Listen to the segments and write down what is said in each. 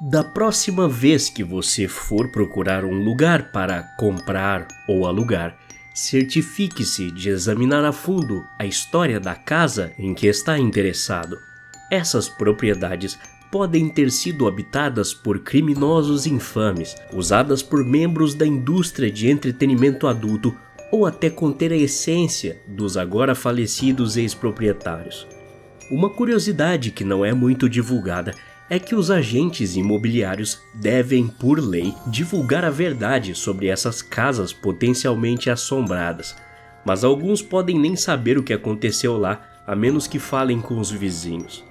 Da próxima vez que você for procurar um lugar para comprar ou alugar, certifique-se de examinar a fundo a história da casa em que está interessado. Essas propriedades podem ter sido habitadas por criminosos infames, usadas por membros da indústria de entretenimento adulto ou até conter a essência dos agora falecidos ex-proprietários. Uma curiosidade que não é muito divulgada é que os agentes imobiliários devem, por lei, divulgar a verdade sobre essas casas potencialmente assombradas, mas alguns podem nem saber o que aconteceu lá, a menos que falem com os vizinhos.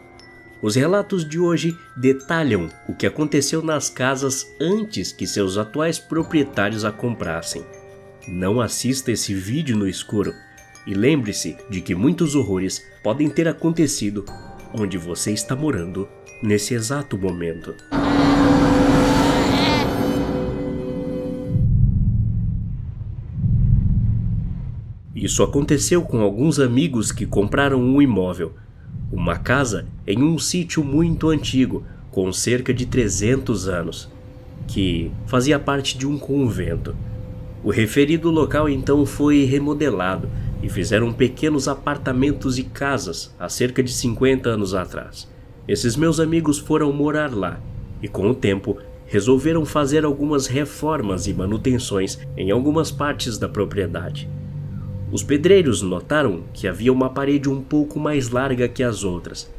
Os relatos de hoje detalham o que aconteceu nas casas antes que seus atuais proprietários a comprassem. Não assista esse vídeo no escuro e lembre-se de que muitos horrores podem ter acontecido onde você está morando nesse exato momento. Isso aconteceu com alguns amigos que compraram um imóvel, uma casa em um sítio muito antigo, com cerca de 300 anos, que fazia parte de um convento. O referido local então foi remodelado e fizeram pequenos apartamentos e casas há cerca de 50 anos atrás. Esses meus amigos foram morar lá e, com o tempo, resolveram fazer algumas reformas e manutenções em algumas partes da propriedade. Os pedreiros notaram que havia uma parede um pouco mais larga que as outras.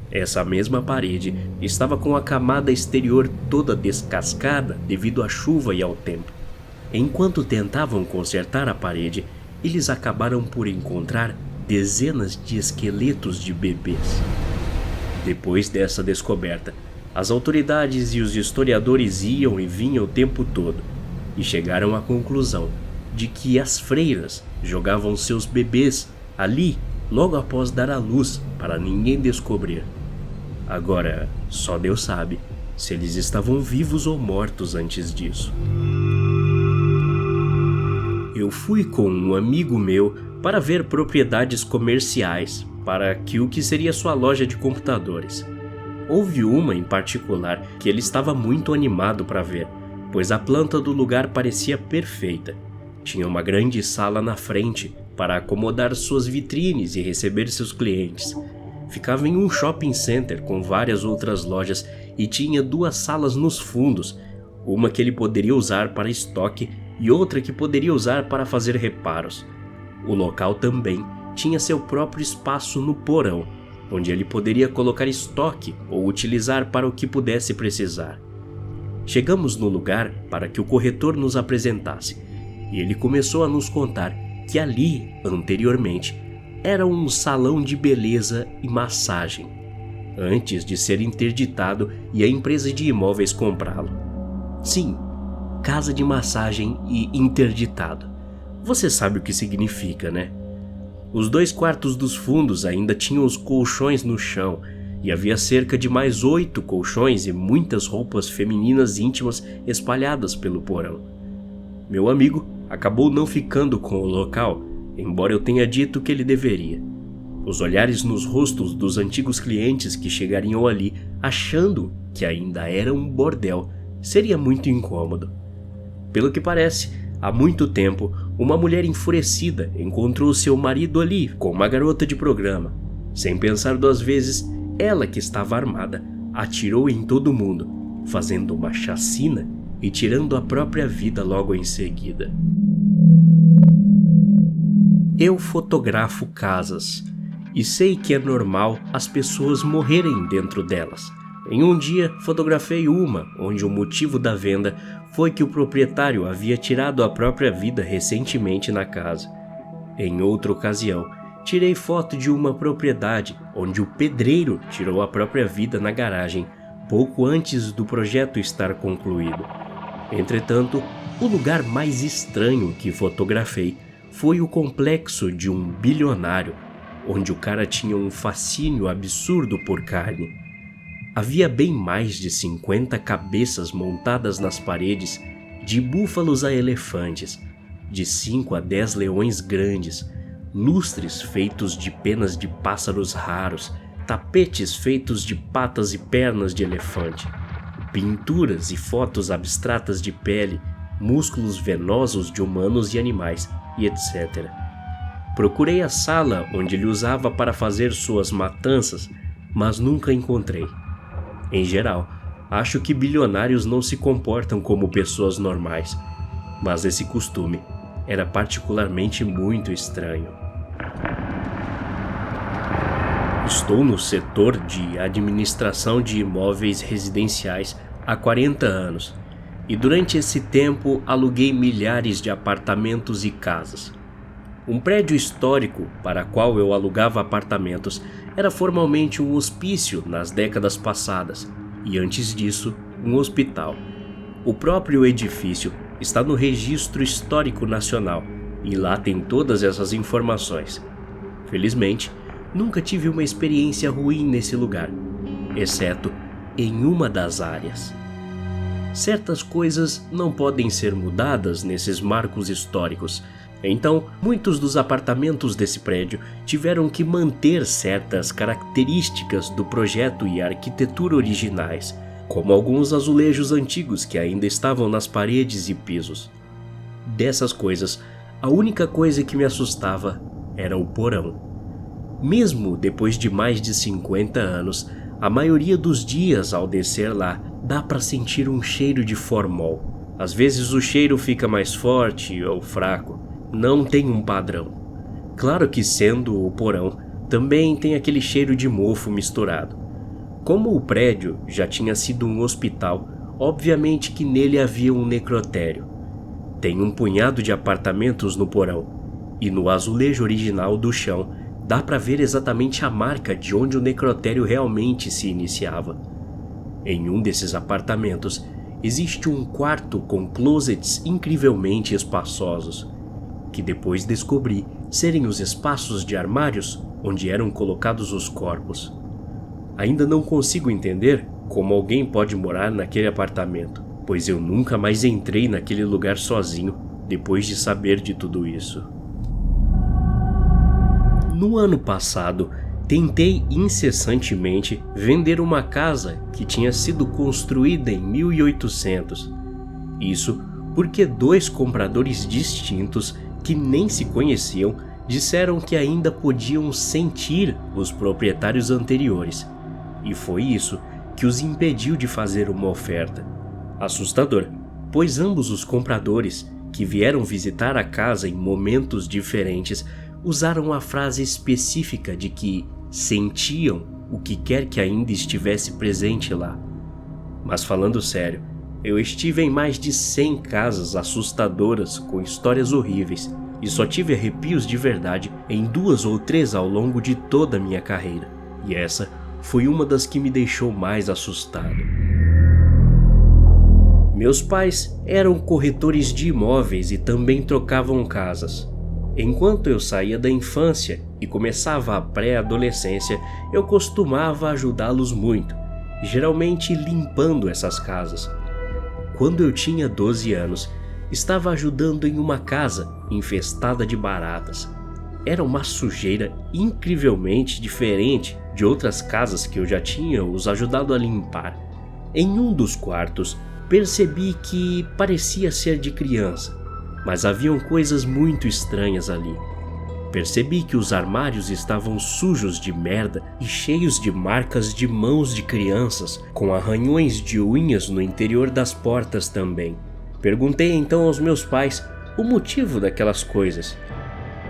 Essa mesma parede estava com a camada exterior toda descascada devido à chuva e ao tempo. Enquanto tentavam consertar a parede, eles acabaram por encontrar dezenas de esqueletos de bebês. Depois dessa descoberta, as autoridades e os historiadores iam e vinham o tempo todo e chegaram à conclusão de que as freiras jogavam seus bebês ali logo após dar à luz para ninguém descobrir. Agora, só Deus sabe se eles estavam vivos ou mortos antes disso. Eu fui com um amigo meu para ver propriedades comerciais para o que seria sua loja de computadores. Houve uma em particular que ele estava muito animado para ver, pois a planta do lugar parecia perfeita. Tinha uma grande sala na frente para acomodar suas vitrines e receber seus clientes. Ficava em um shopping center com várias outras lojas e tinha 2 salas nos fundos, uma que ele poderia usar para estoque e outra que poderia usar para fazer reparos. O local também tinha seu próprio espaço no porão, onde ele poderia colocar estoque ou utilizar para o que pudesse precisar. Chegamos no lugar para que o corretor nos apresentasse, e ele começou a nos contar que ali, anteriormente, era um salão de beleza e massagem, antes de ser interditado e a empresa de imóveis comprá-lo. Sim, casa de massagem e interditado. Você sabe o que significa, né? Os 2 quartos dos fundos ainda tinham os colchões no chão e havia cerca de mais 8 colchões e muitas roupas femininas íntimas espalhadas pelo porão. Meu amigo acabou não ficando com o local, embora eu tenha dito que ele deveria. Os olhares nos rostos dos antigos clientes que chegariam ali achando que ainda era um bordel seria muito incômodo. Pelo que parece, há muito tempo, uma mulher enfurecida encontrou seu marido ali com uma garota de programa. Sem pensar 2 vezes, ela, que estava armada, atirou em todo mundo, fazendo uma chacina e tirando a própria vida logo em seguida. Eu fotografo casas e sei que é normal as pessoas morrerem dentro delas. Em um dia, fotografei uma onde o motivo da venda foi que o proprietário havia tirado a própria vida recentemente na casa. Em outra ocasião, tirei foto de uma propriedade onde o pedreiro tirou a própria vida na garagem pouco antes do projeto estar concluído. Entretanto, o lugar mais estranho que fotografei foi o complexo de um bilionário, onde o cara tinha um fascínio absurdo por carne. Havia bem mais de 50 cabeças montadas nas paredes, de búfalos a elefantes, de 5 a 10 leões grandes, lustres feitos de penas de pássaros raros, tapetes feitos de patas e pernas de elefante, pinturas e fotos abstratas de pele, músculos venosos de humanos e animais, e etc. Procurei a sala onde ele usava para fazer suas matanças, mas nunca encontrei. Em geral, acho que bilionários não se comportam como pessoas normais, mas esse costume era particularmente muito estranho. Estou no setor de administração de imóveis residenciais há 40 anos e durante esse tempo aluguei milhares de apartamentos e casas. Um prédio histórico para o qual eu alugava apartamentos era formalmente um hospício nas décadas passadas e antes disso um hospital. O próprio edifício está no Registro Histórico Nacional e lá tem todas essas informações. Felizmente, nunca tive uma experiência ruim nesse lugar, exceto em uma das áreas. Certas coisas não podem ser mudadas nesses marcos históricos, então muitos dos apartamentos desse prédio tiveram que manter certas características do projeto e arquitetura originais, como alguns azulejos antigos que ainda estavam nas paredes e pisos. Dessas coisas, a única coisa que me assustava era o porão. Mesmo depois de mais de 50 anos, a maioria dos dias ao descer lá, dá para sentir um cheiro de formol. Às vezes o cheiro fica mais forte ou fraco, não tem um padrão. Claro que sendo o porão, também tem aquele cheiro de mofo misturado. Como o prédio já tinha sido um hospital, obviamente que nele havia um necrotério. Tem um punhado de apartamentos no porão, e no azulejo original do chão dá para ver exatamente a marca de onde o necrotério realmente se iniciava. Em um desses apartamentos existe um quarto com closets incrivelmente espaçosos, que depois descobri serem os espaços de armários onde eram colocados os corpos. Ainda não consigo entender como alguém pode morar naquele apartamento, pois eu nunca mais entrei naquele lugar sozinho depois de saber de tudo isso. No ano passado, tentei incessantemente vender uma casa que tinha sido construída em 1800. Isso porque 2 compradores distintos que nem se conheciam disseram que ainda podiam sentir os proprietários anteriores. E foi isso que os impediu de fazer uma oferta. Assustador, pois ambos os compradores, que vieram visitar a casa em momentos diferentes, usaram a frase específica de que sentiam o que quer que ainda estivesse presente lá. Mas falando sério, eu estive em mais de 100 casas assustadoras com histórias horríveis e só tive arrepios de verdade em 2 ou 3 ao longo de toda a minha carreira. E essa foi uma das que me deixou mais assustado. Meus pais eram corretores de imóveis e também trocavam casas. Enquanto eu saía da infância e começava a pré-adolescência, eu costumava ajudá-los muito, geralmente limpando essas casas. Quando eu tinha 12 anos, estava ajudando em uma casa infestada de baratas. Era uma sujeira incrivelmente diferente de outras casas que eu já tinha os ajudado a limpar. Em um dos quartos, percebi que parecia ser de criança, mas haviam coisas muito estranhas ali. Percebi que os armários estavam sujos de merda e cheios de marcas de mãos de crianças, com arranhões de unhas no interior das portas também. Perguntei então aos meus pais o motivo daquelas coisas.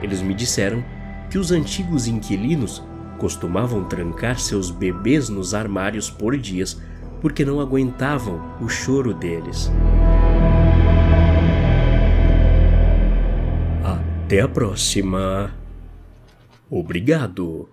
Eles me disseram que os antigos inquilinos costumavam trancar seus bebês nos armários por dias porque não aguentavam o choro deles. Até a próxima. Obrigado.